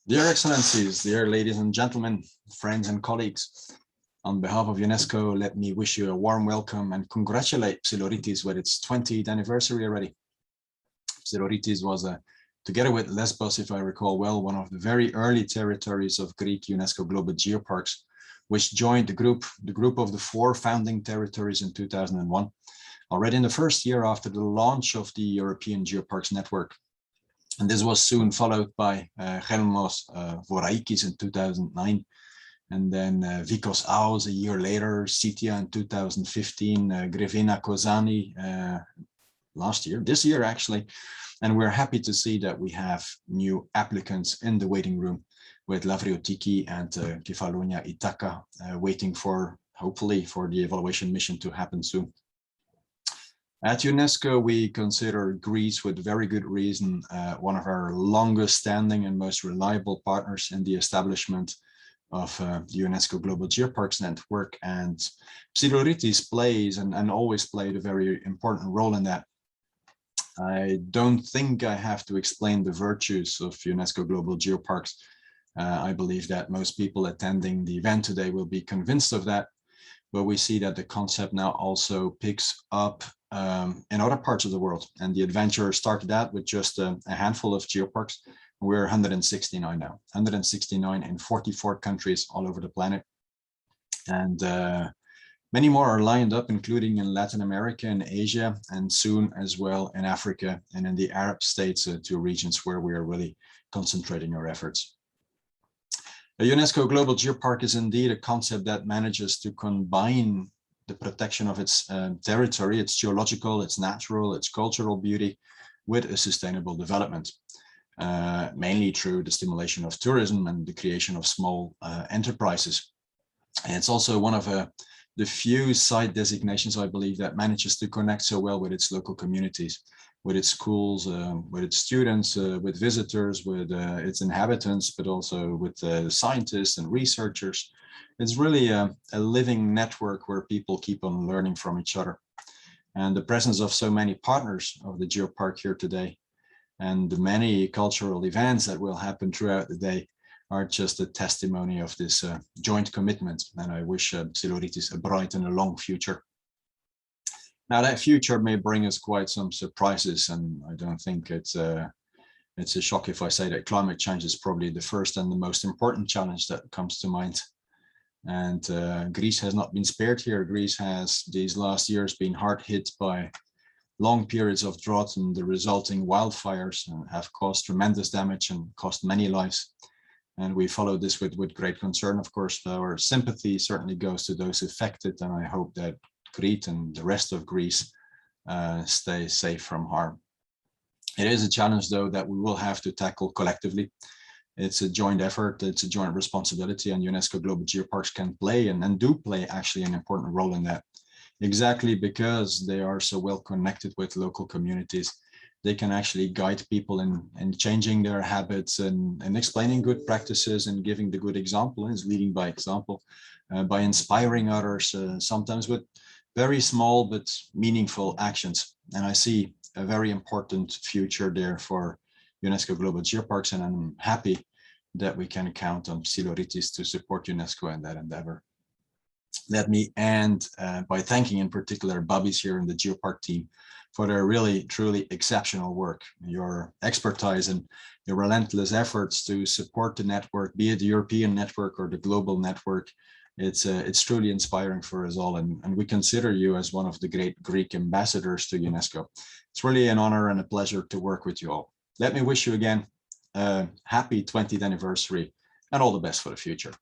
Dear Excellencies, dear ladies and gentlemen, friends and colleagues, on behalf of UNESCO, let me wish you a warm welcome and congratulate Psiloritis with its 20th anniversary already. Psiloritis was, together with Lesbos, if I recall well, one of the very early territories of Greek UNESCO Global Geoparks, which joined the group of the 4 founding territories in 2001, already in the first year after the launch of the European Geoparks network. And this was soon followed by Chelmos Voraikis in 2009, and then Vikos Aos a year later, Sitia in 2015, Grevena Kozani this year actually. And we're happy to see that we have new applicants in the waiting room with Lavriotiki and Kefalonia Itaka waiting for, hopefully, for the evaluation mission to happen soon. At UNESCO, we consider Greece, with very good reason, one of our longest standing and most reliable partners in the establishment of the UNESCO Global Geoparks Network. And Psiloritis plays and always played a very important role in that. I don't think I have to explain the virtues of UNESCO Global Geoparks. I believe that most people attending the event today will be convinced of that. But we see that the concept now also picks up in other parts of the world. And the adventure started out with just a handful of geoparks. We're 169 now, 169 in 44 countries all over the planet. And many more are lined up, including in Latin America and Asia, and soon as well in Africa and in the Arab states, 2 regions where we are really concentrating our efforts. A UNESCO Global Geopark is indeed a concept that manages to combine the protection of its territory, its geological, its natural, its cultural beauty, with a sustainable development, mainly through the stimulation of tourism and the creation of small enterprises. And it's also one of the few site designations, I believe, that manages to connect so well with its local communities, with its schools, with its students, with visitors, with its inhabitants, but also with scientists and researchers. It's really a living network where people keep on learning from each other. And the presence of so many partners of the Geopark here today, and the many cultural events that will happen throughout the day, are just a testimony of this joint commitment. And I wish Psiloritis a bright and a long future. Now, that future may bring us quite some surprises, and I don't think it's a shock if I say that climate change is probably the first and the most important challenge that comes to mind. And Greece has not been spared here. Greece has, these last years, been hard hit by long periods of drought, and the resulting wildfires have caused tremendous damage and cost many lives. And we follow this with great concern. Of course, our sympathy certainly goes to those affected, and I hope that Crete and the rest of Greece stay safe from harm. It is a challenge, though, that we will have to tackle collectively. It's a joint effort, it's a joint responsibility, and UNESCO Global Geoparks can play and do play actually an important role in that. Exactly because they are so well connected with local communities, they can actually guide people in changing their habits and explaining good practices and giving the good example, and is leading by example, by inspiring others, sometimes with very small but meaningful actions. And I see a very important future there for UNESCO Global Geoparks, and I'm happy that we can count on Psiloritis to support UNESCO in that endeavor. Let me end by thanking in particular Bobbies here in the Geopark team for their really, truly exceptional work. Your expertise and your relentless efforts to support the network, be it the European network or the global network, it's truly inspiring for us all, and we consider you as one of the great Greek ambassadors to UNESCO. It's really an honor and a pleasure to work with you all. Let me wish you again a happy 20th anniversary and all the best for the future.